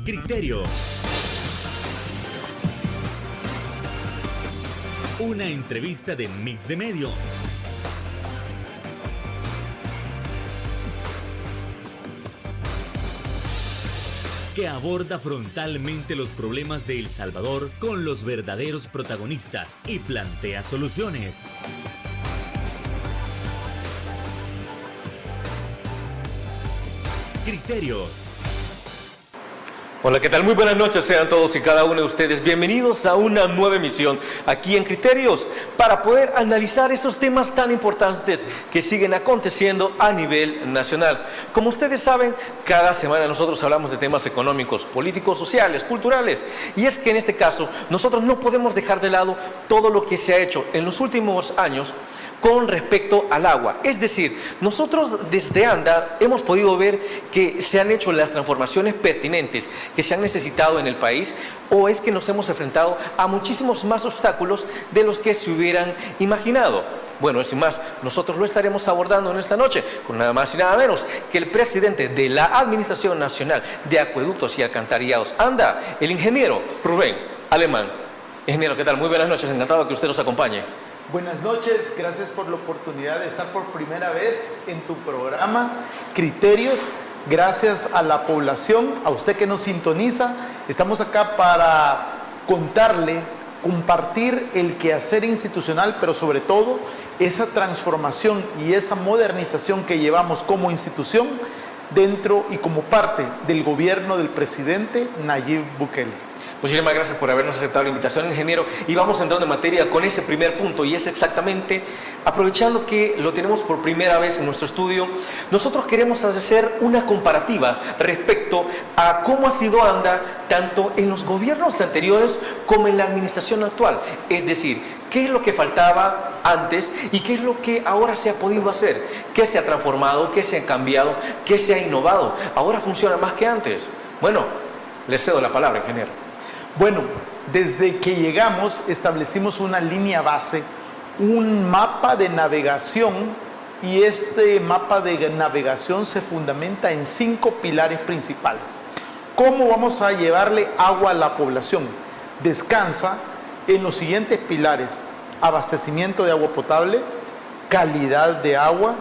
Criterios. Una entrevista de Mix de Medios. Que aborda frontalmente los problemas de El Salvador con los verdaderos protagonistas y plantea soluciones. Criterios. Hola, ¿qué tal? Muy buenas noches, sean todos y cada uno de ustedes bienvenidos a una nueva emisión aquí en Criterios para poder analizar esos temas tan importantes que siguen aconteciendo a nivel nacional. Como ustedes saben, cada semana nosotros hablamos de temas económicos, políticos, sociales, culturales, y es que en este caso nosotros no podemos dejar de lado todo lo que se ha hecho en los últimos años con respecto al agua. Es decir, nosotros desde ANDA hemos podido ver que se han hecho las transformaciones pertinentes que se han necesitado en el país, o es que nos hemos enfrentado a muchísimos más obstáculos de los que se hubieran imaginado. Bueno, esto y más, nosotros lo estaremos abordando en esta noche con nada más y nada menos que el presidente de la Administración Nacional de Acueductos y Alcantarillados, ANDA, el ingeniero Rubén Alemán. Ingeniero, ¿qué tal? Muy buenas noches, encantado que usted nos acompañe. Buenas noches, gracias por la oportunidad de estar por primera vez en tu programa Criterios. Gracias a la población, a usted que nos sintoniza. Estamos acá para contarle, compartir el quehacer institucional, pero sobre todo esa transformación y esa modernización que llevamos como institución dentro y como parte del gobierno del presidente Nayib Bukele. Muchísimas gracias por habernos aceptado la invitación, ingeniero, y vamos entrando en materia con ese primer punto, y es exactamente, aprovechando que lo tenemos por primera vez en nuestro estudio, nosotros queremos hacer una comparativa respecto a cómo ha sido ANDA tanto en los gobiernos anteriores como en la administración actual, es decir, qué es lo que faltaba antes y qué es lo que ahora se ha podido hacer, qué se ha transformado, qué se ha cambiado, qué se ha innovado, ahora funciona más que antes. Bueno, le cedo la palabra, ingeniero. Bueno, desde que llegamos establecimos una línea base, un mapa de navegación, y este mapa de navegación se fundamenta en 5 pilares principales. ¿Cómo vamos a llevarle agua a la población? Descansa en los siguientes pilares: abastecimiento de agua potable, calidad de agua,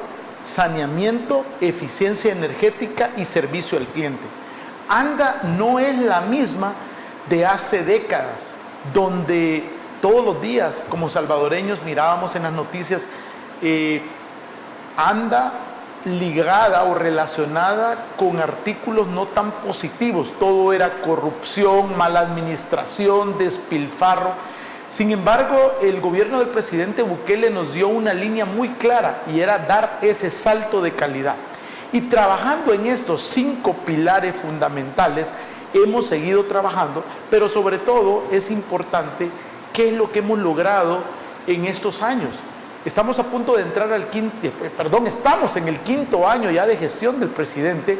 saneamiento, eficiencia energética y servicio al cliente. ANDA no es la misma de hace décadas, donde todos los días como salvadoreños mirábamos en las noticias ANDA ligada o relacionada con artículos no tan positivos. Todo era corrupción, mala administración, despilfarro. Sin embargo, el gobierno del presidente Bukele nos dio una línea muy clara, y era dar ese salto de calidad. Y trabajando en estos 5 pilares fundamentales, hemos seguido trabajando, pero sobre todo es importante qué es lo que hemos logrado en estos años. Estamos a punto de entrar estamos en el 5.º año ya de gestión del presidente,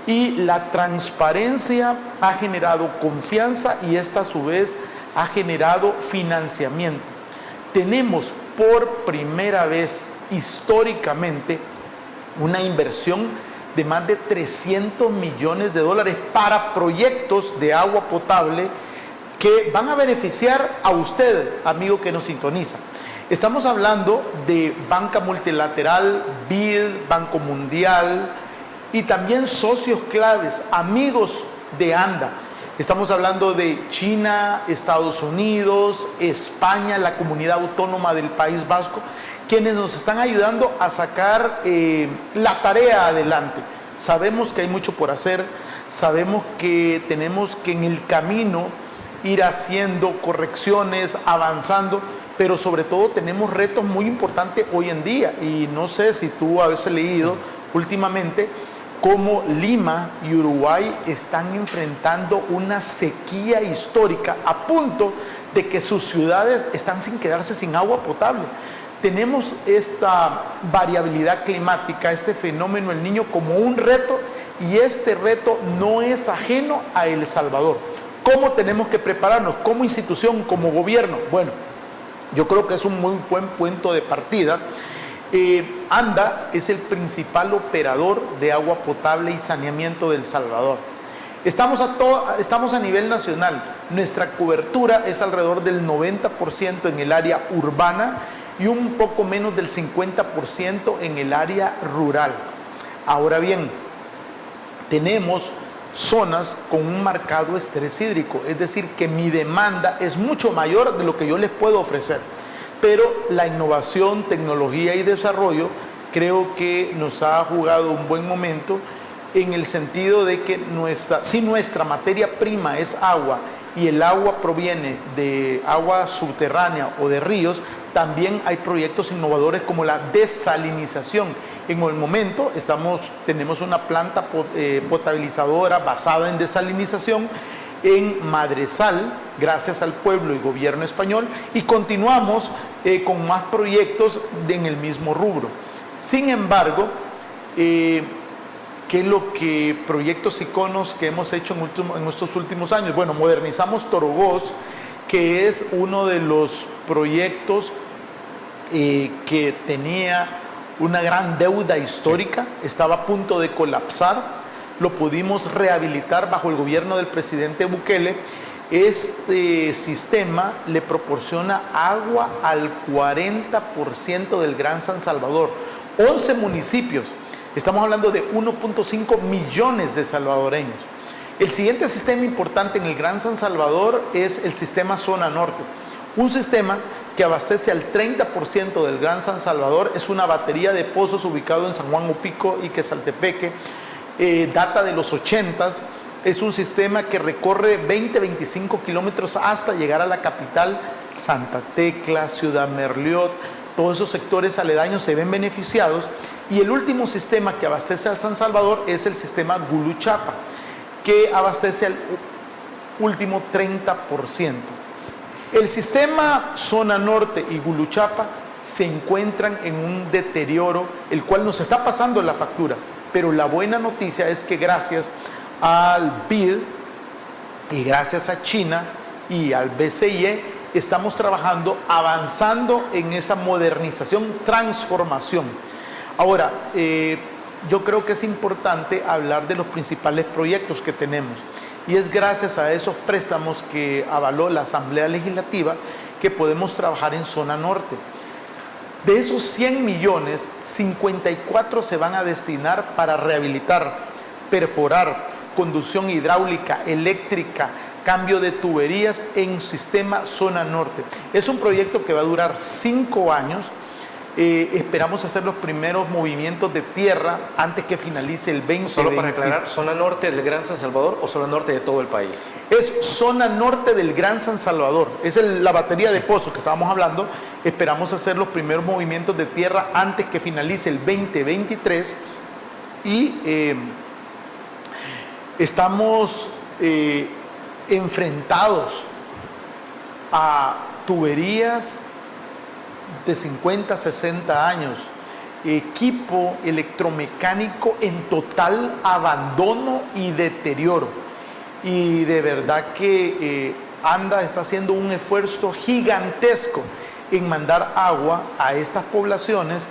y la transparencia ha generado confianza, y esta a su vez ha generado financiamiento. Tenemos por primera vez históricamente una inversión de más de $300 millones para proyectos de agua potable que van a beneficiar a usted, amigo que nos sintoniza. Estamos hablando de banca multilateral, BID, Banco Mundial, y también socios claves, amigos de ANDA. Estamos hablando de China, Estados Unidos, España, la comunidad autónoma del País Vasco, quienes nos están ayudando a sacar la tarea adelante. Sabemos que hay mucho por hacer, sabemos que tenemos que en el camino ir haciendo correcciones, avanzando, pero sobre todo tenemos retos muy importantes hoy en día, y no sé si tú has leído últimamente cómo Lima y Uruguay están enfrentando una sequía histórica, a punto de que sus ciudades están sin quedarse sin agua potable. Tenemos esta variabilidad climática, este fenómeno El Niño, como un reto, y este reto no es ajeno a El Salvador. ¿Cómo tenemos que prepararnos como institución, como gobierno? Bueno, yo creo que es un muy buen punto de partida. ANDA es el principal operador de agua potable y saneamiento de El Salvador. Estamos a nivel nacional. Nuestra cobertura es alrededor del 90% en el área urbana y un poco menos del 50% en el área rural. Ahora bien, tenemos zonas con un marcado estrés hídrico, es decir, que mi demanda es mucho mayor de lo que yo les puedo ofrecer. Pero la innovación, tecnología y desarrollo creo que nos ha jugado un buen momento en el sentido de que si nuestra materia prima es agua y el agua proviene de agua subterránea o de ríos, también hay proyectos innovadores como la desalinización. En el momento tenemos una planta potabilizadora basada en desalinización en Madresal, gracias al pueblo y gobierno español, y continuamos con más proyectos en el mismo rubro. Sin embargo, ¿qué es lo que proyectos iconos que hemos hecho en estos últimos años? Bueno, modernizamos Torogós, que es uno de los proyectos que tenía una gran deuda histórica, estaba a punto de colapsar, lo pudimos rehabilitar bajo el gobierno del presidente Bukele. Este sistema le proporciona agua al 40% del Gran San Salvador, 11 municipios. Estamos hablando de 1.5 millones de salvadoreños. El siguiente sistema importante en el Gran San Salvador es el sistema Zona Norte. Un sistema que abastece al 30% del Gran San Salvador. Es una batería de pozos ubicado en San Juan Opico y Quesaltepeque. Data de los 80s. Es un sistema que recorre 20-25 kilómetros hasta llegar a la capital, Santa Tecla, Ciudad Merliot. Todos esos sectores aledaños se ven beneficiados. Y el último sistema que abastece a San Salvador es el sistema Guluchapa, que abastece al último 30%. El sistema Zona Norte y Guluchapa se encuentran en un deterioro, el cual nos está pasando la factura. Pero la buena noticia es que gracias al BID y gracias a China y al BCIE estamos trabajando, avanzando en esa modernización, transformación. Ahora, yo creo que es importante hablar de los principales proyectos que tenemos. Y es gracias a esos préstamos que avaló la Asamblea Legislativa que podemos trabajar en Zona Norte. De esos 100 millones, 54 se van a destinar para rehabilitar, perforar, conducción hidráulica, eléctrica, cambio de tuberías en sistema Zona Norte. Es un proyecto que va a durar 5 años. Esperamos hacer los primeros movimientos de tierra antes que finalice el 2020. Solo para aclarar, ¿zona norte del Gran San Salvador o zona norte de todo el país? Es zona norte del Gran San Salvador. Es la batería de pozos que estábamos hablando. Esperamos hacer los primeros movimientos de tierra antes que finalice el 2023. Y estamos enfrentados a tuberías de 50, 60 años, equipo electromecánico en total abandono y deterioro. Y de verdad que ANDA está haciendo un esfuerzo gigantesco en mandar agua a estas poblaciones.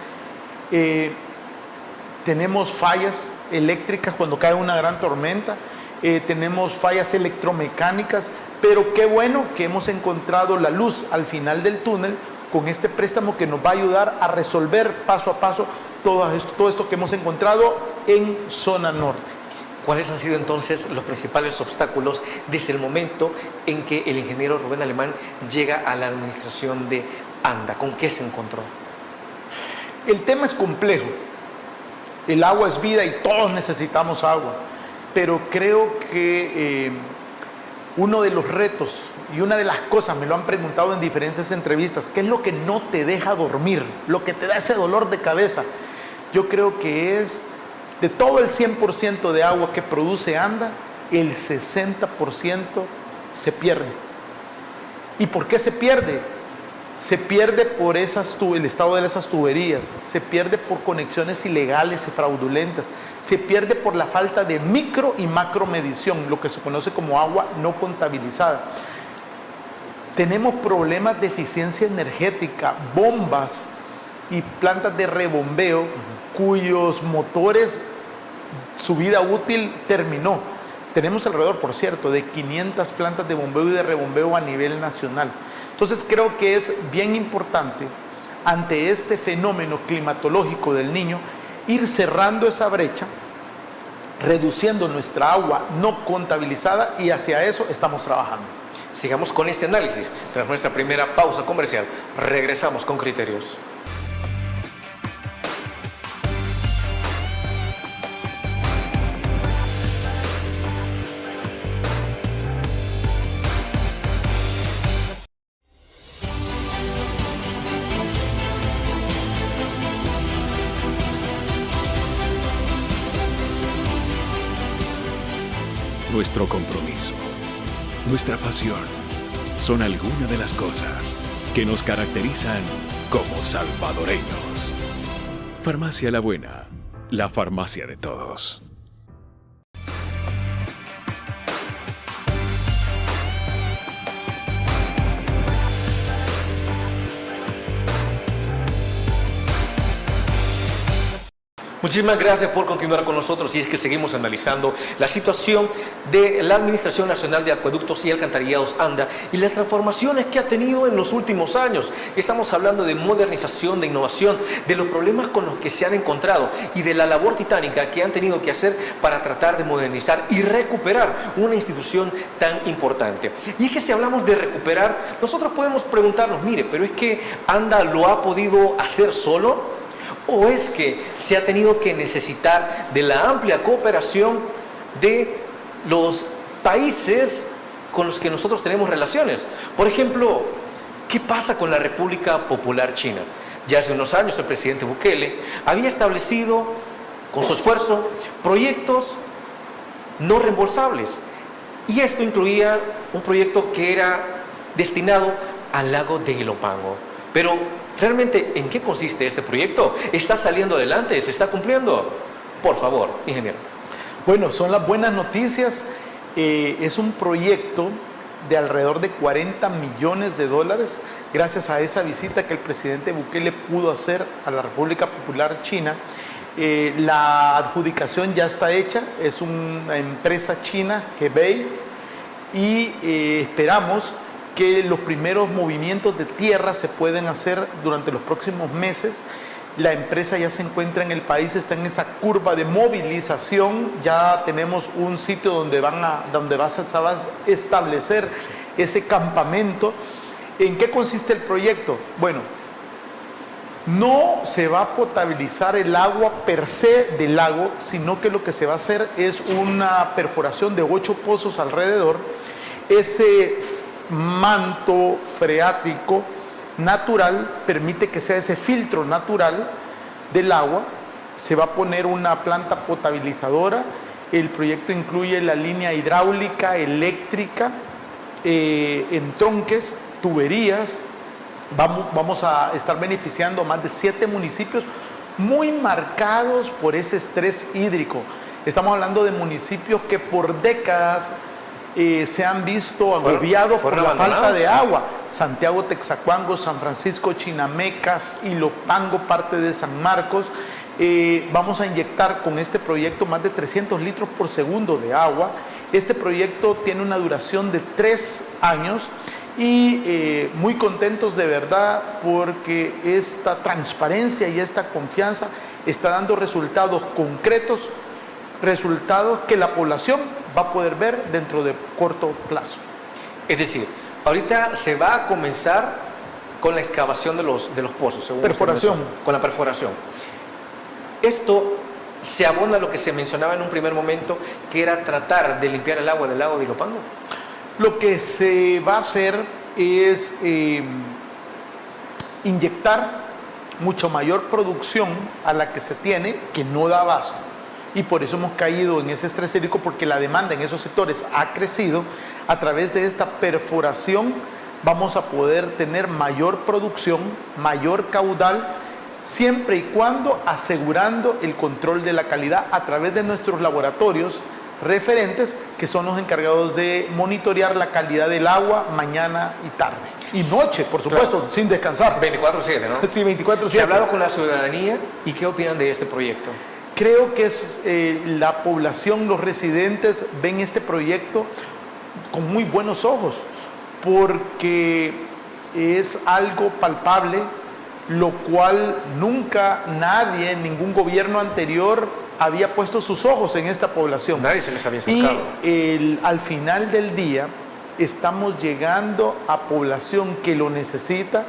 Tenemos fallas eléctricas cuando cae una gran tormenta, tenemos fallas electromecánicas, pero qué bueno que hemos encontrado la luz al final del túnel con este préstamo que nos va a ayudar a resolver paso a paso todo esto que hemos encontrado en Zona Norte. ¿Cuáles han sido entonces los principales obstáculos desde el momento en que el ingeniero Rubén Alemán llega a la administración de ANDA? ¿Con qué se encontró? El tema es complejo. El agua es vida y todos necesitamos agua. Pero creo que uno de los retos y una de las cosas, me lo han preguntado en diferentes entrevistas, ¿qué es lo que no te deja dormir? Lo que te da ese dolor de cabeza. Yo creo que es, de todo el 100% de agua que produce ANDA, el 60% se pierde. ¿Y por qué se pierde? Se pierde por el estado de esas tuberías, se pierde por conexiones ilegales y fraudulentas, se pierde por la falta de micro y macro medición, lo que se conoce como agua no contabilizada. Tenemos problemas de eficiencia energética, bombas y plantas de rebombeo cuyos motores, su vida útil terminó. Tenemos alrededor, por cierto, de 500 plantas de bombeo y de rebombeo a nivel nacional. Entonces creo que es bien importante, ante este fenómeno climatológico del Niño, ir cerrando esa brecha, reduciendo nuestra agua no contabilizada, y hacia eso estamos trabajando. Sigamos con este análisis. Tras nuestra primera pausa comercial, regresamos con Criterios. Nuestro compromiso, nuestra pasión, son algunas de las cosas que nos caracterizan como salvadoreños. Farmacia La Buena, la farmacia de todos. Muchísimas gracias por continuar con nosotros, y es que seguimos analizando la situación de la Administración Nacional de Acueductos y Alcantarillados ANDA y las transformaciones que ha tenido en los últimos años. Estamos hablando de modernización, de innovación, de los problemas con los que se han encontrado y de la labor titánica que han tenido que hacer para tratar de modernizar y recuperar una institución tan importante. Y es que si hablamos de recuperar, nosotros podemos preguntarnos, mire, pero es que ANDA lo ha podido hacer solo, ¿o es que se ha tenido que necesitar de la amplia cooperación de los países con los que nosotros tenemos relaciones? Por ejemplo, ¿qué pasa con la República Popular China? Ya hace unos años el presidente Bukele había establecido, con su esfuerzo, proyectos no reembolsables. Y esto incluía un proyecto que era destinado al lago de Ilopango. Pero ¿realmente en qué consiste este proyecto? ¿Está saliendo adelante? ¿Se está cumpliendo? Por favor, ingeniero. Bueno, son las buenas noticias. Es un proyecto de alrededor de 40 millones de dólares, gracias a esa visita que el presidente Bukele pudo hacer a la República Popular China. La adjudicación ya está hecha, es una empresa china, Hebei, y esperamos que los primeros movimientos de tierra se pueden hacer durante los próximos meses. La empresa ya se encuentra en el país, está en esa curva de movilización. Ya tenemos un sitio donde se va a establecer ese campamento. ¿En qué consiste el proyecto? Bueno, no se va a potabilizar el agua per se del lago, sino que lo que se va a hacer es una perforación de 8 pozos alrededor. Ese manto freático natural permite que sea ese filtro natural del agua. Se va a poner una planta potabilizadora. El proyecto incluye la línea hidráulica, eléctrica, entronques, tuberías. Vamos a estar beneficiando a más de 7 municipios muy marcados por ese estrés hídrico. Estamos hablando de municipios que por décadas se han visto agobiados por la falta de agua. Santiago Texacuango, San Francisco Chinamecas, Ilopango, parte de San Marcos. Vamos a inyectar con este proyecto más de 300 litros por segundo de agua. Este proyecto tiene una duración de 3 años y muy contentos de verdad, porque esta transparencia y esta confianza está dando resultados concretos, resultados que la población va a poder ver dentro de corto plazo. Es decir, ahorita se va a comenzar con la excavación de los pozos, según perforación. Con la perforación. Esto se abona a lo que se mencionaba en un primer momento, que era tratar de limpiar el agua del lago de Ilopango. Lo que se va a hacer es inyectar mucho mayor producción a la que se tiene, que no da abasto. Y por eso hemos caído en ese estrés hídrico, porque la demanda en esos sectores ha crecido. A través de esta perforación vamos a poder tener mayor producción, mayor caudal, siempre y cuando asegurando el control de la calidad a través de nuestros laboratorios referentes, que son los encargados de monitorear la calidad del agua mañana y tarde. Y noche, por supuesto, claro, sin descansar. 24/7, ¿no? Sí, 24/7. ¿Se hablaron con la ciudadanía y qué opinan de este proyecto? creo que la población, los residentes ven este proyecto con muy buenos ojos, porque es algo palpable, lo cual nunca nadie, ningún gobierno anterior había puesto sus ojos en esta población. Nadie se les había acercado. Y al final del día estamos llegando a población que lo necesita,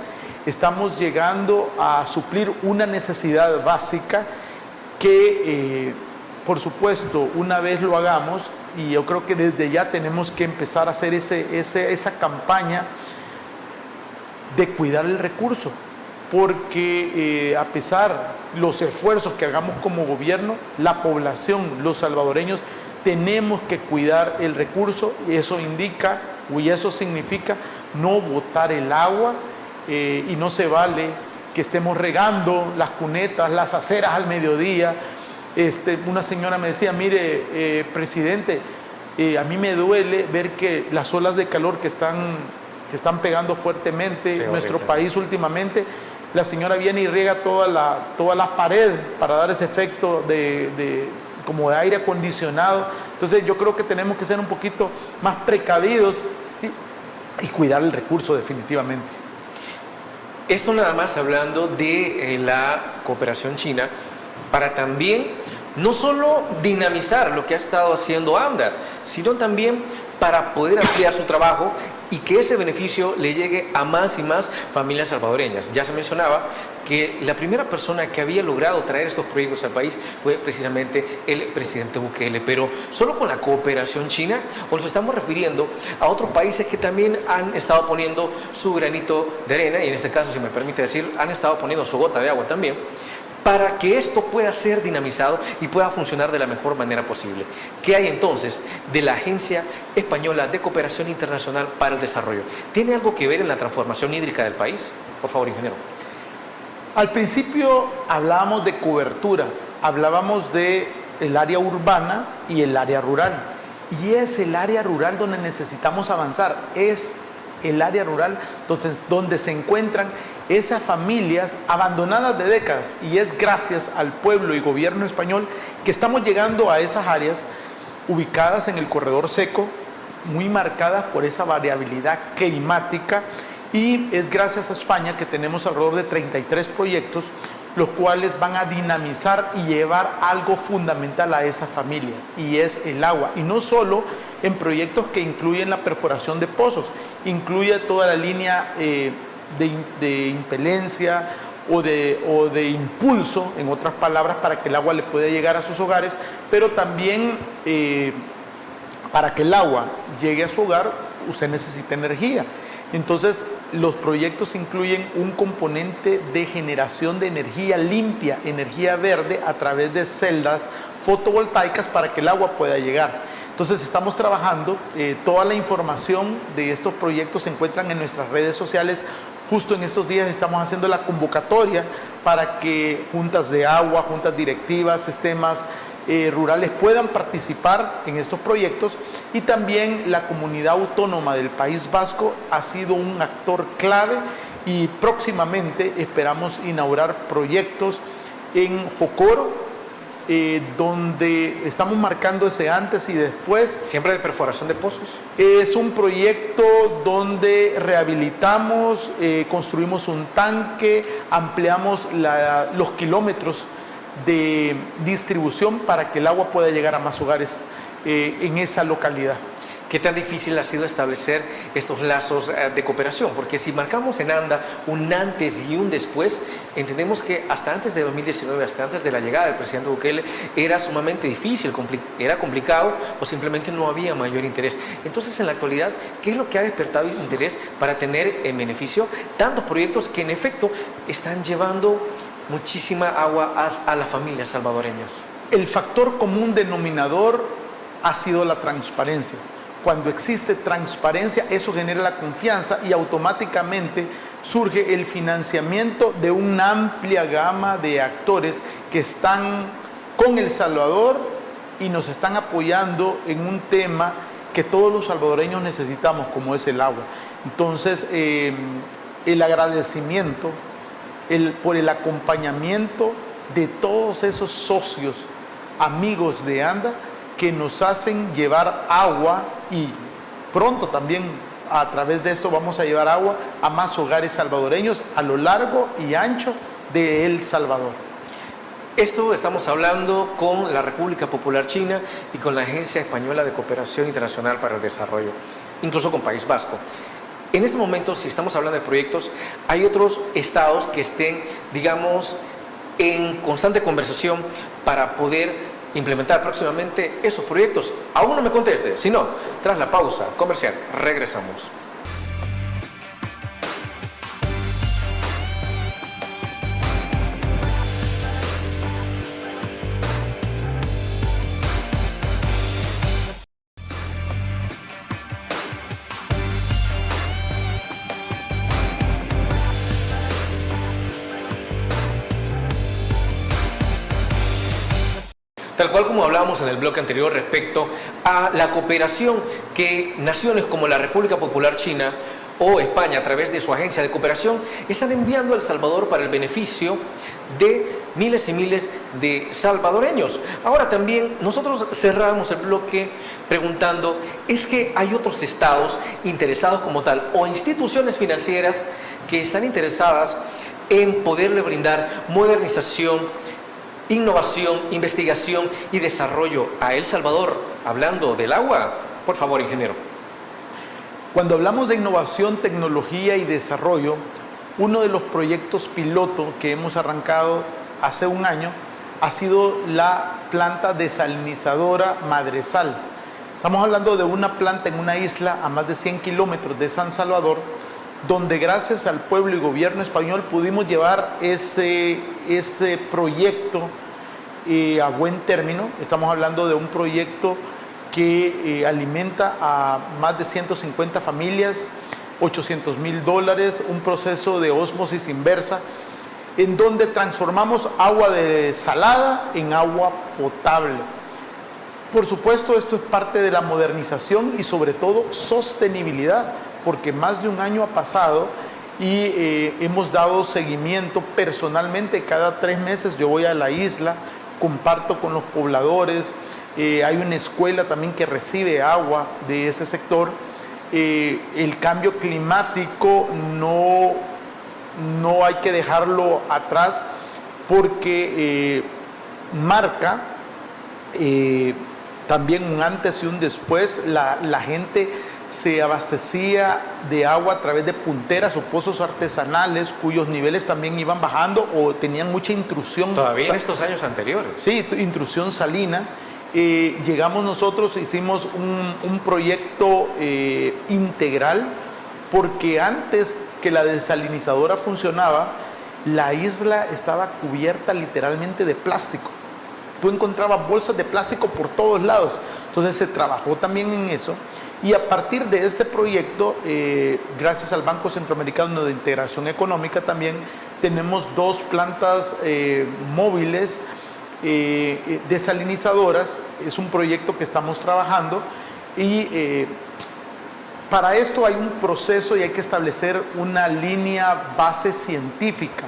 estamos llegando a suplir una necesidad básica que, por supuesto, una vez lo hagamos, y yo creo que desde ya tenemos que empezar a hacer esa campaña de cuidar el recurso, porque a pesar los esfuerzos que hagamos como gobierno, la población, los salvadoreños, tenemos que cuidar el recurso, y eso indica, y eso significa no botar el agua, y no se vale que estemos regando las cunetas, las aceras al mediodía. Una señora me decía, mire, presidente, a mí me duele ver que las olas de calor que están pegando fuertemente en nuestro país últimamente, la señora viene y riega toda la pared para dar ese efecto como de aire acondicionado. Entonces yo creo que tenemos que ser un poquito más precavidos y cuidar el recurso definitivamente. Esto nada más hablando de la cooperación china, para también no solo dinamizar lo que ha estado haciendo AMDA, sino también para poder ampliar su trabajo y que ese beneficio le llegue a más y más familias salvadoreñas. Ya se mencionaba que la primera persona que había logrado traer estos proyectos al país fue precisamente el presidente Bukele, pero solo con la cooperación china, o nos estamos refiriendo a otros países que también han estado poniendo su granito de arena, y en este caso, si me permite decir, han estado poniendo su gota de agua también, para que esto pueda ser dinamizado y pueda funcionar de la mejor manera posible. ¿Qué hay entonces de la Agencia Española de Cooperación Internacional para el Desarrollo? ¿Tiene algo que ver en la transformación hídrica del país? Por favor, ingeniero. Al principio hablábamos de cobertura, hablábamos de el área urbana y el área rural. Y es el área rural donde necesitamos avanzar, es el área rural donde se encuentran esas familias abandonadas de décadas, y es gracias al pueblo y gobierno español que estamos llegando a esas áreas ubicadas en el corredor seco, muy marcadas por esa variabilidad climática, y es gracias a España que tenemos alrededor de 33 proyectos, los cuales van a dinamizar y llevar algo fundamental a esas familias, y es el agua. Y no solo en proyectos que incluyen la perforación de pozos, incluye toda la línea de impelencia o de impulso, en otras palabras, para que el agua le pueda llegar a sus hogares, pero también para que el agua llegue a su hogar, usted necesita energía. Entonces, los proyectos incluyen un componente de generación de energía limpia, energía verde, a través de celdas fotovoltaicas para que el agua pueda llegar. Entonces, estamos trabajando, toda la información de estos proyectos se encuentran en nuestras redes sociales. Justo en estos días estamos haciendo la convocatoria para que juntas de agua, juntas directivas, sistemas rurales puedan participar en estos proyectos, y también la comunidad autónoma del País Vasco ha sido un actor clave, y próximamente esperamos inaugurar proyectos en Jocoro, donde estamos marcando ese antes y después. ¿Siempre de perforación de pozos? Es un proyecto donde rehabilitamos, construimos un tanque, ampliamos los kilómetros de distribución para que el agua pueda llegar a más hogares en esa localidad. ¿Qué tan difícil ha sido establecer estos lazos de cooperación? Porque si marcamos en AMDA un antes y un después, entendemos que hasta antes de 2019, hasta antes de la llegada del presidente Bukele, era sumamente difícil, era complicado, o simplemente no había mayor interés. Entonces, en la actualidad, ¿qué es lo que ha despertado el interés para tener en beneficio tantos proyectos que en efecto están llevando muchísima agua a las familias salvadoreñas? El factor común denominador ha sido la transparencia. Cuando existe transparencia, eso genera la confianza, y automáticamente surge el financiamiento de una amplia gama de actores que están con El Salvador y nos están apoyando en un tema que todos los salvadoreños necesitamos, como es el agua. Entonces, el agradecimiento por el acompañamiento de todos esos socios amigos de ANDA que nos hacen llevar agua y pronto también a través de esto vamos a llevar agua a más hogares salvadoreños a lo largo y ancho de El Salvador. Esto estamos hablando con la República Popular China y con la Agencia Española de Cooperación Internacional para el Desarrollo, incluso con País Vasco. En este momento, si estamos hablando de proyectos, hay otros estados que estén, digamos, en constante conversación para poder implementar próximamente esos proyectos. Aún no me conteste, si no, tras la pausa comercial, regresamos. Tal cual como hablábamos en el bloque anterior respecto a la cooperación que naciones como la República Popular China o España, a través de su agencia de cooperación, están enviando a El Salvador para el beneficio de miles y miles de salvadoreños. Ahora también nosotros cerramos el bloque preguntando, ¿es que hay otros estados interesados como tal o instituciones financieras que están interesadas en poderle brindar modernización, innovación, investigación y desarrollo a El Salvador? Hablando del agua, por favor, ingeniero. Cuando hablamos de innovación, tecnología y desarrollo, uno de los proyectos piloto que hemos arrancado hace un año ha sido la planta desalinizadora Madresal. Estamos hablando de una planta en una isla a más de 100 kilómetros de San Salvador, donde gracias al pueblo y gobierno español pudimos llevar ese proyecto a buen término. Estamos hablando de un proyecto que alimenta a más de 150 familias, $800,000, un proceso de ósmosis inversa, en donde transformamos agua salada en agua potable. Por supuesto, esto es parte de la modernización y sobre todo sostenibilidad, porque más de un año ha pasado y hemos dado seguimiento personalmente. Cada 3 meses yo voy a la isla, comparto con los pobladores, hay una escuela también que recibe agua de ese sector. El cambio climático no hay que dejarlo atrás porque marca también un antes y un después. La gente se abastecía de agua a través de punteras o pozos artesanales cuyos niveles también iban bajando o tenían mucha intrusión. Todavía en estos años anteriores. Sí, intrusión salina. Llegamos nosotros, hicimos un proyecto integral, porque antes que la desalinizadora funcionaba, la isla estaba cubierta literalmente de plástico. Tú encontrabas bolsas de plástico por todos lados. Entonces se trabajó también en eso. Y a partir de este proyecto, gracias al Banco Centroamericano de Integración Económica, también tenemos 2 plantas móviles desalinizadoras. Es un proyecto que estamos trabajando y para esto hay un proceso y hay que establecer una línea base científica.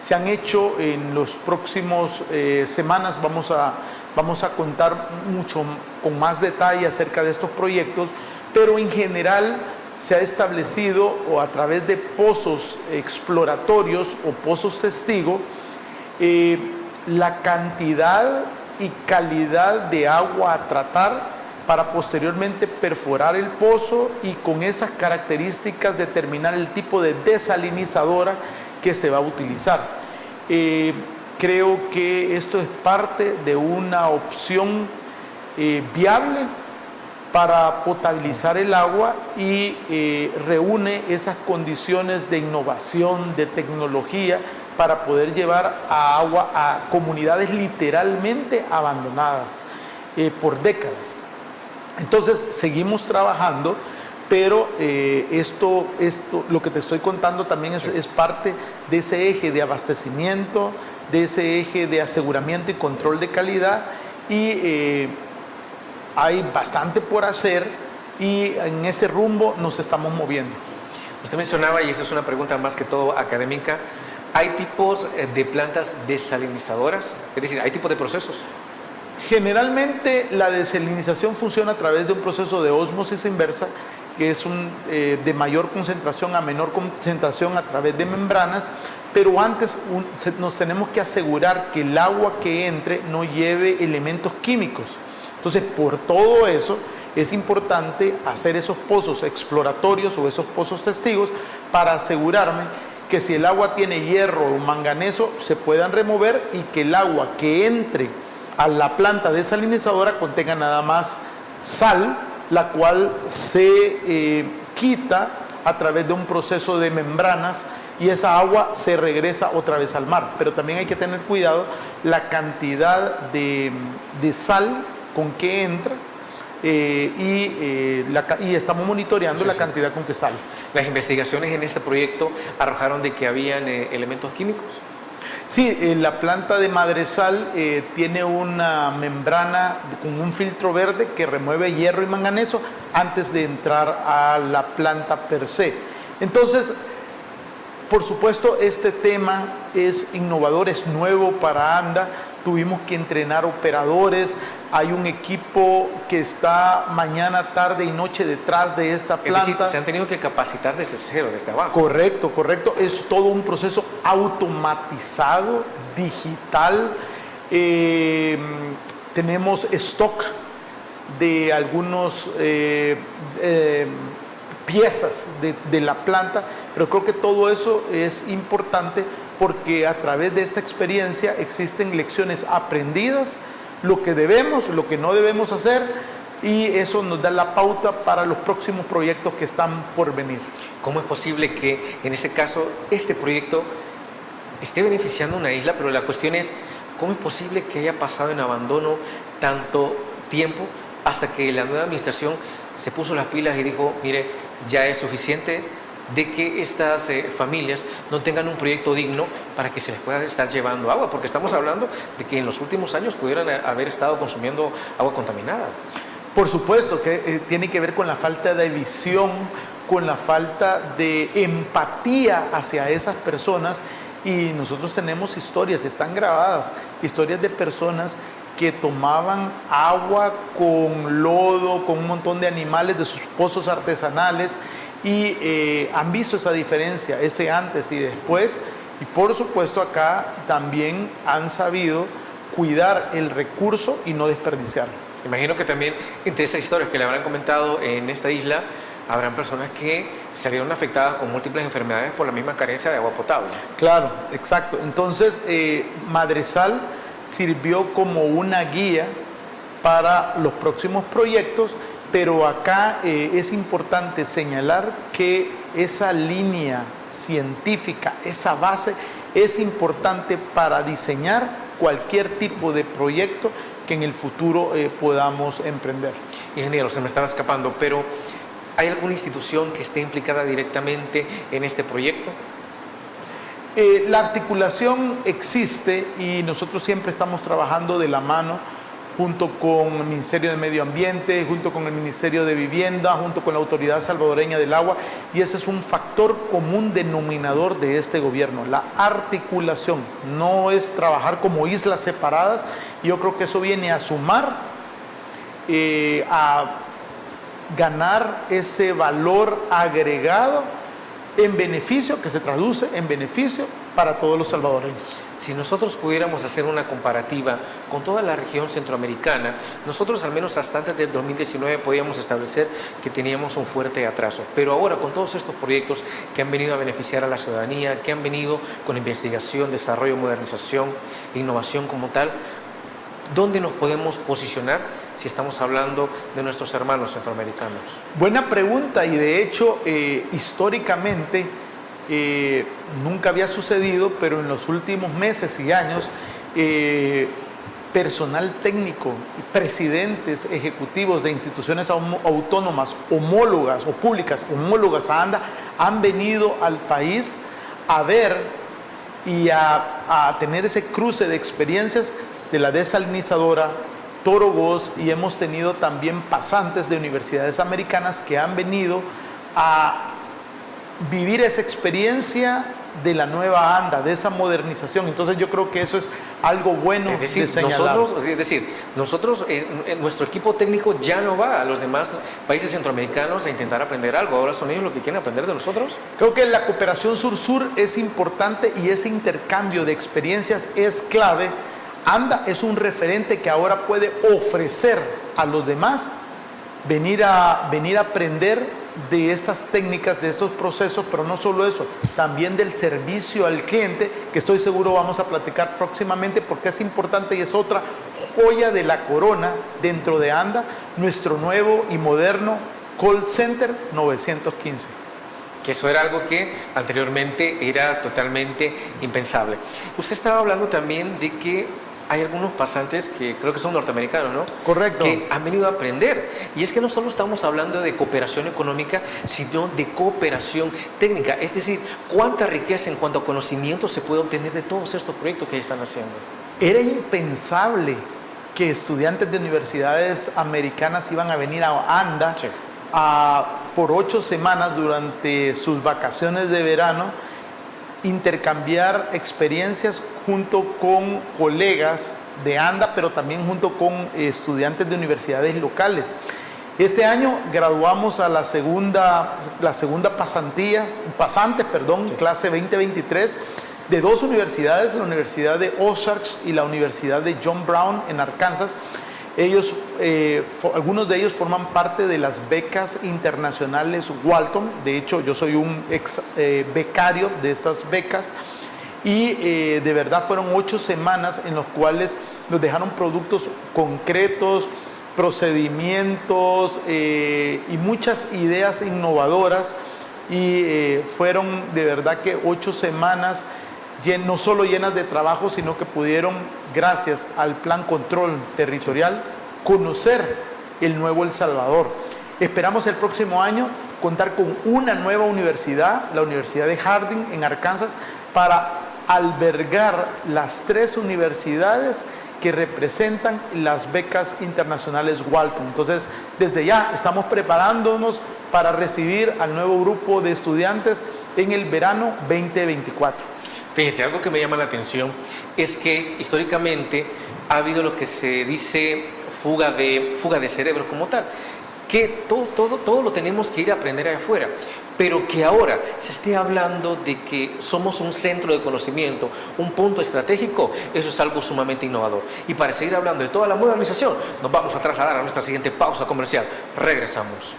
Se han hecho en los próximos semanas, vamos a contar mucho con más detalle acerca de estos proyectos, pero en general se ha establecido o a través de pozos exploratorios o pozos testigo la cantidad y calidad de agua a tratar para posteriormente perforar el pozo y con esas características determinar el tipo de desalinizadora que se va a utilizar. Creo que esto es parte de una opción viable para potabilizar el agua y reúne esas condiciones de innovación, de tecnología, para poder llevar agua a comunidades literalmente abandonadas por décadas. Entonces seguimos trabajando, pero esto, lo que te estoy contando también es parte de ese eje de abastecimiento, de ese eje de aseguramiento y control de calidad, y hay bastante por hacer y en ese rumbo nos estamos moviendo. Usted mencionaba, y esta es una pregunta más que todo académica, ¿hay tipos de plantas desalinizadoras? Es decir, ¿hay tipos de procesos? Generalmente la desalinización funciona a través de un proceso de ósmosis inversa, que es de mayor concentración a menor concentración a través de membranas, pero antes nos tenemos que asegurar que el agua que entre no lleve elementos químicos. Entonces, por todo eso, es importante hacer esos pozos exploratorios o esos pozos testigos para asegurarme que si el agua tiene hierro o manganeso, se puedan remover y que el agua que entre a la planta desalinizadora contenga nada más sal, la cual se quita a través de un proceso de membranas y esa agua se regresa otra vez al mar. Pero también hay que tener cuidado la cantidad de sal con que entra y estamos monitoreando la cantidad con que sale. ¿Las investigaciones en este proyecto arrojaron de que habían elementos químicos? Sí, la planta de Madresal tiene una membrana con un filtro verde que remueve hierro y manganeso antes de entrar a la planta per se. Entonces, por supuesto, este tema es innovador, es nuevo para ANDA. Tuvimos que entrenar operadores. Hay un equipo que está mañana, tarde y noche detrás de esta planta. Es decir, se han tenido que capacitar desde cero, desde abajo. Correcto, correcto. Es todo un proceso automatizado, digital. Tenemos stock de algunos piezas de la planta, pero creo que todo eso es importante porque a través de esta experiencia existen lecciones aprendidas, lo que debemos, lo que no debemos hacer, y eso nos da la pauta para los próximos proyectos que están por venir. ¿Cómo es posible que en este caso este proyecto esté beneficiando a una isla, pero la cuestión es cómo es posible que haya pasado en abandono tanto tiempo hasta que la nueva administración se puso las pilas y dijo, mire, ya es suficiente de que estas familias no tengan un proyecto digno para que se les pueda estar llevando agua? Porque estamos hablando de que en los últimos años pudieran haber estado consumiendo agua contaminada. Por supuesto que tiene que ver con la falta de visión, con la falta de empatía hacia esas personas, y nosotros tenemos historias, están grabadas, historias de personas que tomaban agua con lodo, con un montón de animales de sus pozos artesanales, y han visto esa diferencia, ese antes y después, y por supuesto acá también han sabido cuidar el recurso y no desperdiciarlo. Imagino que también entre esas historias que le habrán comentado en esta isla, habrán personas que salieron afectadas con múltiples enfermedades por la misma carencia de agua potable. Claro, exacto. Entonces, Madresal sirvió como una guía para los próximos proyectos, pero acá es importante señalar que esa línea científica, esa base, es importante para diseñar cualquier tipo de proyecto que en el futuro podamos emprender. Ingeniero, se me estaba escapando, pero ¿hay alguna institución que esté implicada directamente en este proyecto? La articulación existe y nosotros siempre estamos trabajando de la mano junto con el Ministerio de Medio Ambiente, junto con el Ministerio de Vivienda, junto con la Autoridad Salvadoreña del Agua, y ese es un factor común denominador de este gobierno, la articulación. No es trabajar como islas separadas, y yo creo que eso viene a sumar, a ganar ese valor agregado en beneficio, que se traduce en beneficio para todos los salvadoreños. Si nosotros pudiéramos hacer una comparativa con toda la región centroamericana, nosotros al menos hasta antes del 2019 podíamos establecer que teníamos un fuerte atraso. Pero ahora, con todos estos proyectos que han venido a beneficiar a la ciudadanía, que han venido con investigación, desarrollo, modernización, innovación como tal, ¿dónde nos podemos posicionar si estamos hablando de nuestros hermanos centroamericanos? Buena pregunta, y de hecho, históricamente, nunca había sucedido, pero en los últimos meses y años, personal técnico, presidentes ejecutivos de instituciones autónomas homólogas o públicas homólogas a ANDA han venido al país a ver y a tener ese cruce de experiencias de la desalinizadora Toro Gos, y hemos tenido también pasantes de universidades americanas que han venido a vivir esa experiencia de la nueva ANDA, de esa modernización. Entonces yo creo que eso es algo bueno Es decir, de señalar. nosotros, nuestro equipo técnico ya no va a los demás países centroamericanos a intentar aprender algo. Ahora son ellos los que quieren aprender de nosotros. Creo que la cooperación sur-sur es importante y ese intercambio de experiencias es clave. ANDA es un referente que ahora puede ofrecer a los demás venir a aprender de estas técnicas, de estos procesos, pero no solo eso, también del servicio al cliente, que estoy seguro vamos a platicar próximamente porque es importante y es otra joya de la corona dentro de ANDA, nuestro nuevo y moderno call center 915. Que eso era algo que anteriormente era totalmente impensable. Usted estaba hablando también de que hay algunos pasantes que creo que son norteamericanos, ¿no? Correcto. Que han venido a aprender. Y es que no solo estamos hablando de cooperación económica, sino de cooperación técnica. Es decir, cuánta riqueza en cuanto a conocimiento se puede obtener de todos estos proyectos que están haciendo. Era impensable que estudiantes de universidades americanas iban a venir a ANDA Sí. por 8 semanas durante sus vacaciones de verano, intercambiar experiencias junto con colegas de ANDA, pero también junto con estudiantes de universidades locales. Este año graduamos a la segunda pasantes, Sí. clase 2023, de 2 universidades, la Universidad de Ozarks y la Universidad de John Brown en Arkansas. Ellos, algunos de ellos forman parte de las becas internacionales Walton. De hecho, yo soy un ex becario de estas becas. Y de verdad fueron 8 semanas en las cuales nos dejaron productos concretos, procedimientos y muchas ideas innovadoras. Y fueron de verdad que 8 semanas no solo llenas de trabajo, sino que pudieron, gracias al Plan Control Territorial, conocer el nuevo El Salvador. Esperamos el próximo año contar con una nueva universidad, la Universidad de Harding en Arkansas, para albergar las 3 universidades que representan las becas internacionales Walton. Entonces, desde ya estamos preparándonos para recibir al nuevo grupo de estudiantes en el verano 2024. Fíjense, algo que me llama la atención es que históricamente ha habido lo que se dice fuga de cerebros como tal, que todo lo tenemos que ir a aprender allá afuera, pero que ahora se esté hablando de que somos un centro de conocimiento, un punto estratégico, eso es algo sumamente innovador. Y para seguir hablando de toda la modernización, nos vamos a trasladar a nuestra siguiente pausa comercial. Regresamos.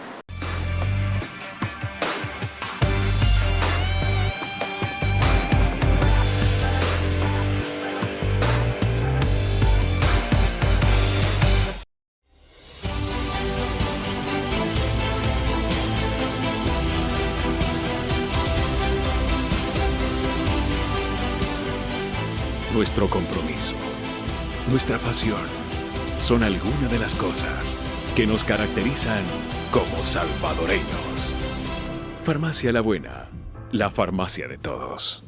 Nuestro compromiso, nuestra pasión, son algunas de las cosas que nos caracterizan como salvadoreños. Farmacia La Buena, la farmacia de todos.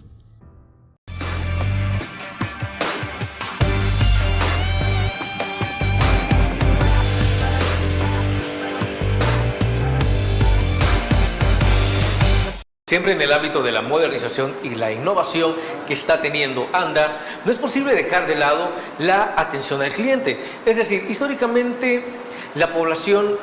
Siempre en el ámbito de la modernización y la innovación que está teniendo ANDA, no es posible dejar de lado la atención al cliente. Es decir, históricamente la población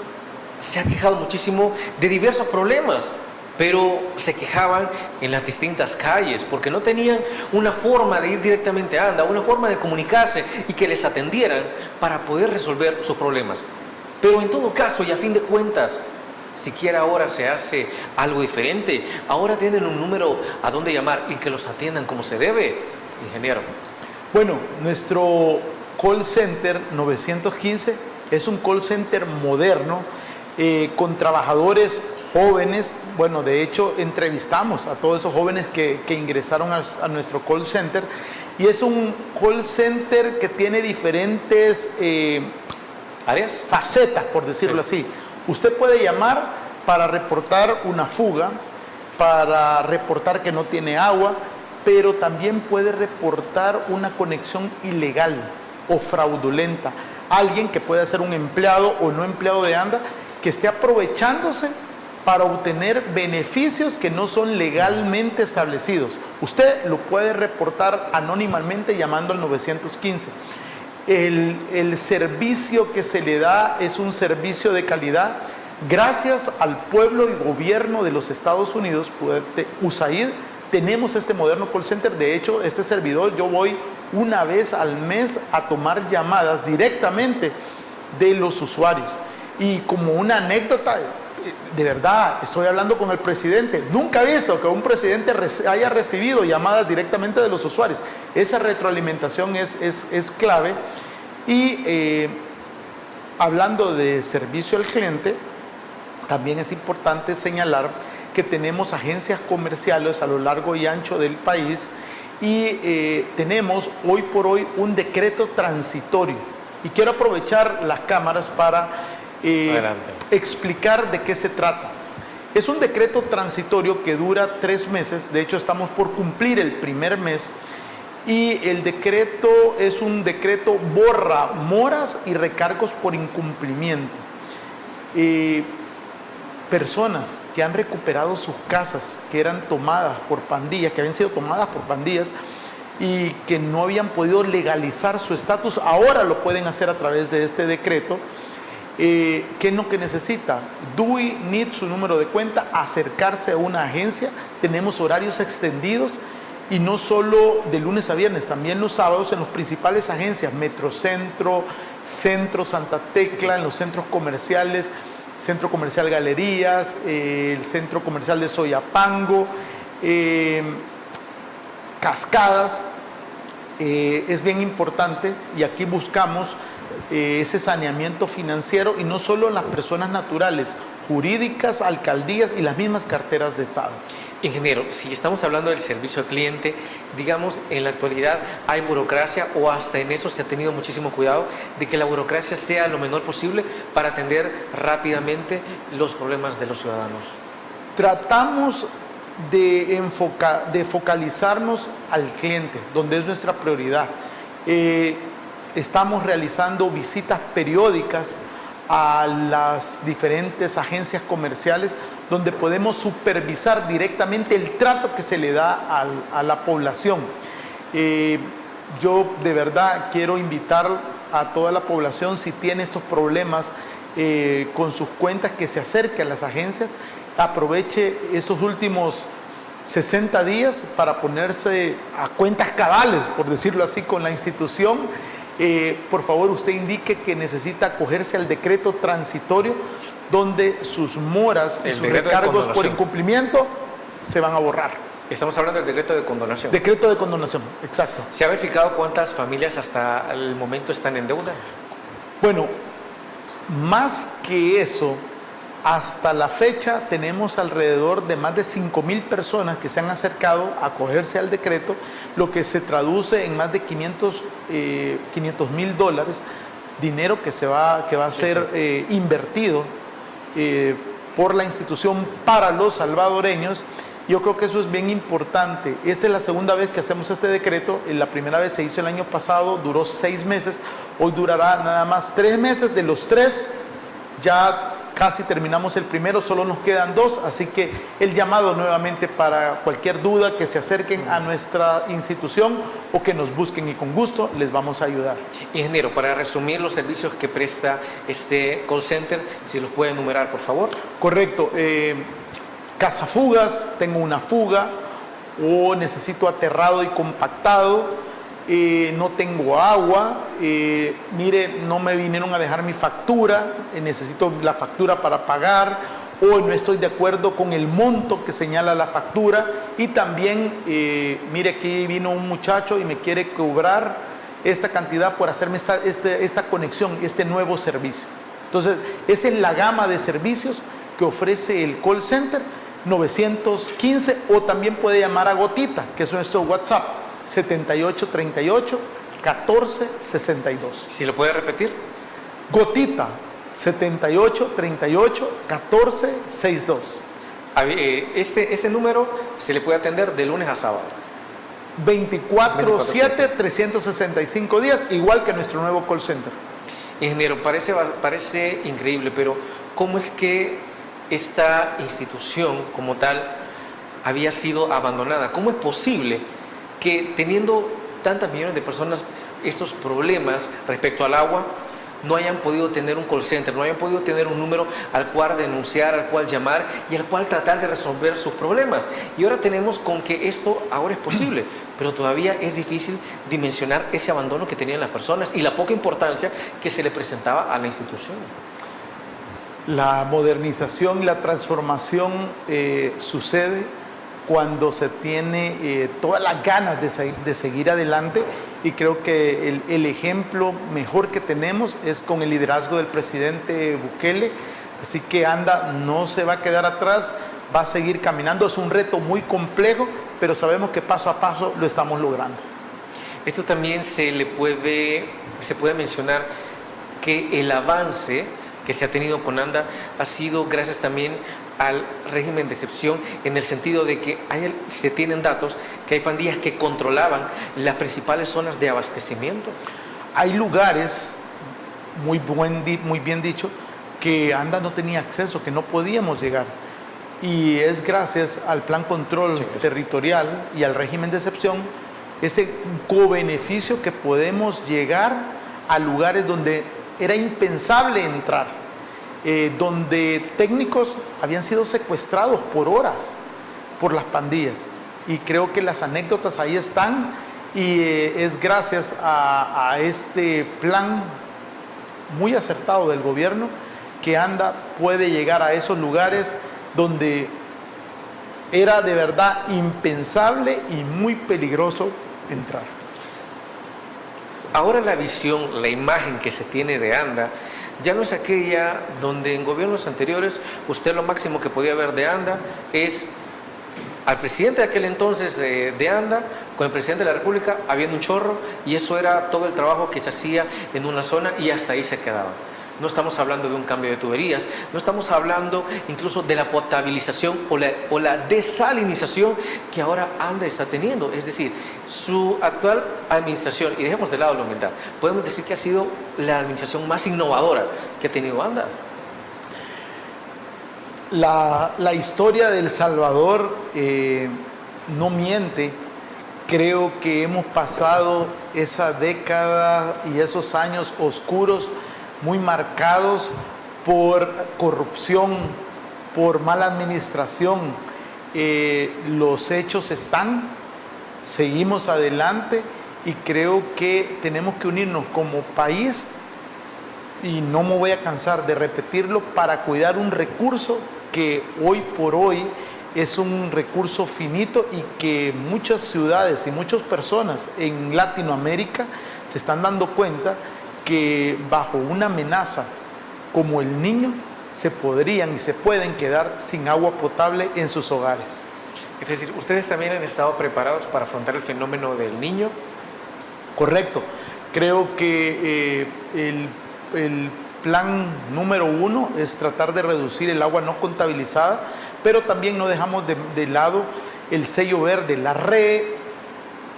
se ha quejado muchísimo de diversos problemas, pero se quejaban en las distintas calles porque no tenían una forma de ir directamente a ANDA, una forma de comunicarse y que les atendieran para poder resolver sus problemas. Pero en todo caso, y a fin de cuentas, siquiera ahora se hace algo diferente. Ahora tienen un número a donde llamar y que los atiendan como se debe, ingeniero. Bueno, nuestro call center 915 es un call center moderno con trabajadores jóvenes. Bueno, de hecho entrevistamos a todos esos jóvenes que ingresaron a nuestro call center, y es un call center que tiene diferentes ¿Áreas? facetas, por decirlo así. Usted puede llamar para reportar una fuga, para reportar que no tiene agua, pero también puede reportar una conexión ilegal o fraudulenta. Alguien que puede ser un empleado o no empleado de ANDA que esté aprovechándose para obtener beneficios que no son legalmente establecidos. Usted lo puede reportar anónimamente llamando al 915. El servicio que se le da es un servicio de calidad. Gracias al pueblo y gobierno de los Estados Unidos, USAID, tenemos este moderno call center. De hecho, este servidor, yo voy una vez al mes a tomar llamadas directamente de los usuarios. Y como una anécdota, de verdad, estoy hablando con el presidente. Nunca he visto que un presidente haya recibido llamadas directamente de los usuarios. Esa retroalimentación es clave. Y hablando de servicio al cliente, también es importante señalar que tenemos agencias comerciales a lo largo y ancho del país y tenemos hoy por hoy un decreto transitorio. Y quiero aprovechar las cámaras para explicar de qué se trata. Es un decreto transitorio que dura 3 meses, de hecho estamos por cumplir el primer mes, y el decreto es un decreto borra moras y recargos por incumplimiento. Personas que han recuperado sus casas, que eran tomadas por pandillas, que habían sido tomadas por pandillas y que no habían podido legalizar su estatus, ahora lo pueden hacer a través de este decreto. ¿Qué es lo que necesita? DUI, NID, su número de cuenta, acercarse a una agencia. Tenemos horarios extendidos y no solo de lunes a viernes, también los sábados en las principales agencias, Metrocentro, Centro Santa Tecla, en los centros comerciales, Centro Comercial Galerías, el Centro Comercial de Soyapango, Cascadas. Es bien importante y aquí buscamos ese saneamiento financiero y no solo en las personas naturales, jurídicas, alcaldías y las mismas carteras de Estado. Ingeniero, si estamos hablando del servicio al cliente, digamos, en la actualidad hay burocracia o hasta en eso se ha tenido muchísimo cuidado de que la burocracia sea lo menor posible para atender rápidamente los problemas de los ciudadanos. Tratamos de focalizarnos al cliente, donde es nuestra prioridad. Estamos realizando visitas periódicas a las diferentes agencias comerciales donde podemos supervisar directamente el trato que se le da a la población. Yo de verdad quiero invitar a toda la población, si tiene estos problemas con sus cuentas, que se acerque a las agencias, aproveche estos últimos 60 días para ponerse a cuentas cabales, por decirlo así, con la institución. Por favor, usted indique que necesita acogerse al decreto transitorio donde sus moras y sus recargos por incumplimiento se van a borrar. Estamos hablando del decreto de condonación. Decreto de condonación, exacto. ¿Se ha verificado cuántas familias hasta el momento están en deuda? Bueno, más que eso, hasta la fecha tenemos alrededor de más de 5,000 personas que se han acercado a acogerse al decreto, lo que se traduce en más de $500,000, dinero que va a ser invertido por la institución para los salvadoreños. Yo creo que eso es bien importante. Esta es la segunda vez que hacemos este decreto. La primera vez se hizo el año pasado, duró 6 meses. Hoy durará nada más 3 meses. De los 3, ya casi terminamos el primero, solo nos quedan 2. Así que el llamado nuevamente para cualquier duda, que se acerquen a nuestra institución o que nos busquen y con gusto les vamos a ayudar. Ingeniero, para resumir los servicios que presta este call center, si los puede enumerar, por favor. Correcto. Cazafugas, tengo una fuga o necesito aterrado y compactado, no tengo agua, mire, no me vinieron a dejar mi factura, necesito la factura para pagar, o no estoy de acuerdo con el monto que señala la factura, y también, mire, aquí vino un muchacho y me quiere cobrar esta cantidad por hacerme esta conexión, este nuevo servicio. Entonces, esa es la gama de servicios que ofrece el call center 915, o también puede llamar a Gotita, que es nuestro WhatsApp, 7838 1462. ¿Si lo puede repetir? Gotita, 7838 1462. Este número se le puede atender de lunes a sábado. 24/7, 365 días, igual que nuestro nuevo call center. Ingeniero, parece increíble, pero ¿cómo es que esta institución como tal había sido abandonada. ¿Cómo es posible que teniendo tantas millones de personas estos problemas respecto al agua no hayan podido tener un call center, no hayan podido tener un número al cual denunciar, al cual llamar y al cual tratar de resolver sus problemas? Y ahora tenemos con que esto ahora es posible, pero todavía es difícil dimensionar ese abandono que tenían las personas y la poca importancia que se le presentaba a la institución. La modernización y la transformación sucede cuando se tiene todas las ganas de seguir adelante, y creo que el ejemplo mejor que tenemos es con el liderazgo del presidente Bukele. Así que ANDA no se va a quedar atrás, va a seguir caminando. Es un reto muy complejo, pero sabemos que paso a paso lo estamos logrando. Esto también se puede mencionar que el avance que se ha tenido con ANDA ha sido gracias también al régimen de excepción, en el sentido de que se tienen datos que hay pandillas que controlaban las principales zonas de abastecimiento. Hay lugares, muy bien dicho, que ANDA no tenía acceso, que no podíamos llegar. Y es gracias al Plan Control Territorial y al régimen de excepción, ese co-beneficio que podemos llegar a lugares donde era impensable entrar, donde técnicos habían sido secuestrados por horas por las pandillas. Y creo que las anécdotas ahí están, y es gracias a este plan muy acertado del gobierno que ANDA puede llegar a esos lugares donde era de verdad impensable y muy peligroso entrar. Ahora la visión, la imagen que se tiene de ANDA ya no es aquella donde en gobiernos anteriores usted lo máximo que podía ver de ANDA es al presidente de aquel entonces de ANDA con el presidente de la República habiendo un chorro, y eso era todo el trabajo que se hacía en una zona y hasta ahí se quedaba. No estamos hablando de un cambio de tuberías, no estamos hablando incluso de la potabilización o la desalinización que ahora ANDA está teniendo. Es decir, su actual administración, y dejemos de lado la humildad, podemos decir que ha sido la administración más innovadora que ha tenido ANDA. La historia de El Salvador no miente. Creo que hemos pasado esa década y esos años oscuros muy marcados por corrupción, por mala administración. Los hechos están, seguimos adelante, y creo que tenemos que unirnos como país, y no me voy a cansar de repetirlo, para cuidar un recurso que hoy por hoy es un recurso finito, y que muchas ciudades y muchas personas en Latinoamérica se están dando cuenta que bajo una amenaza como el Niño se podrían y se pueden quedar sin agua potable en sus hogares. Es decir, ¿ustedes también han estado preparados para afrontar el fenómeno del Niño? Correcto. Creo que el plan número 1 es tratar de reducir el agua no contabilizada, pero también no dejamos de lado el sello verde, la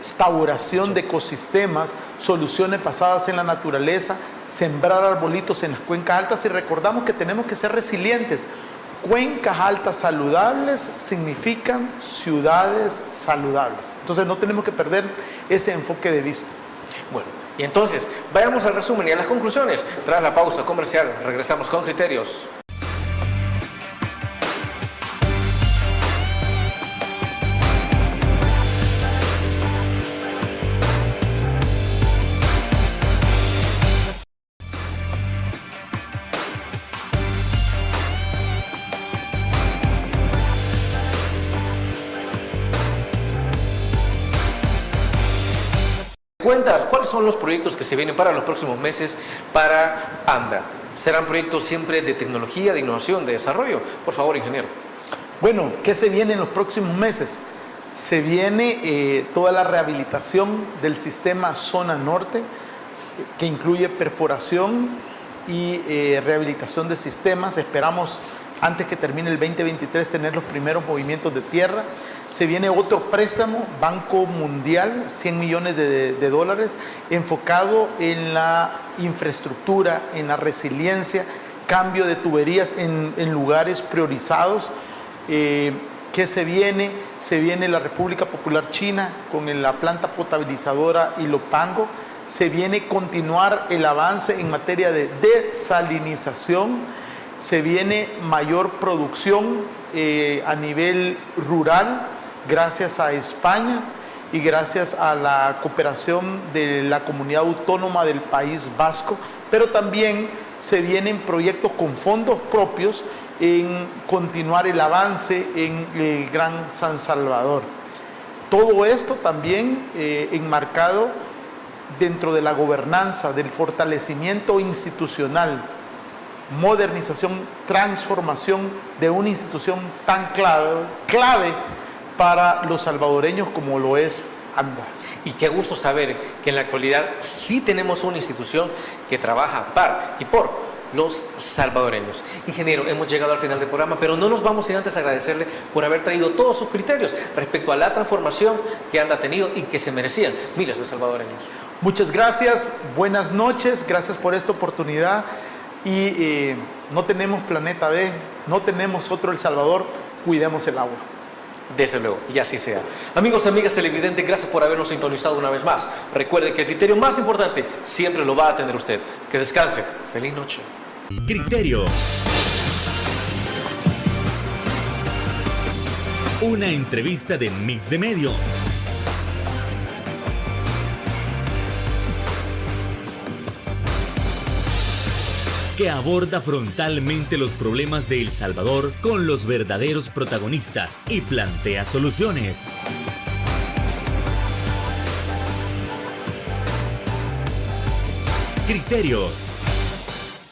restauración de ecosistemas, soluciones basadas en la naturaleza, sembrar arbolitos en las cuencas altas, y recordamos que tenemos que ser resilientes. Cuencas altas saludables significan ciudades saludables. Entonces no tenemos que perder ese enfoque de vista. Bueno, y entonces vayamos al resumen y a las conclusiones. Tras la pausa comercial regresamos con Criterios. ¿Cuentas cuáles son los proyectos que se vienen para los próximos meses para ANDA? ¿Serán proyectos siempre de tecnología, de innovación, de desarrollo? Por favor, ingeniero. Bueno, ¿qué se viene en los próximos meses? Se viene toda la rehabilitación del sistema Zona Norte, que incluye perforación y rehabilitación de sistemas. Esperamos, antes que termine el 2023, tener los primeros movimientos de tierra. Se viene otro préstamo, Banco Mundial, 100 millones de dólares, enfocado en la infraestructura, en la resiliencia, cambio de tuberías en lugares priorizados. ¿Qué se viene? Se viene la República Popular China con la planta potabilizadora Ilopango. Se viene continuar el avance en materia de desalinización. Se viene mayor producción a nivel rural gracias a España y gracias a la cooperación de la comunidad autónoma del País Vasco, pero también se vienen proyectos con fondos propios en continuar el avance en el Gran San Salvador. Todo esto también enmarcado dentro de la gobernanza, del fortalecimiento institucional, modernización, transformación de una institución tan clave para los salvadoreños como lo es ANDA. Y qué gusto saber que en la actualidad sí tenemos una institución que trabaja para y por los salvadoreños. Ingeniero, hemos llegado al final del programa, pero no nos vamos sin antes agradecerle por haber traído todos sus criterios respecto a la transformación que ANDA ha tenido y que se merecían miles de salvadoreños. Muchas gracias, buenas noches, gracias por esta oportunidad y no tenemos planeta B, no tenemos otro El Salvador, cuidemos el agua. Desde luego, y así sea. Amigos y amigas televidentes, gracias por habernos sintonizado una vez más. Recuerden que el criterio más importante siempre lo va a tener usted. Que descanse. Feliz noche. Criterio. Una entrevista de Mix de Medios. Que aborda frontalmente los problemas de El Salvador con los verdaderos protagonistas y plantea soluciones. Criterios.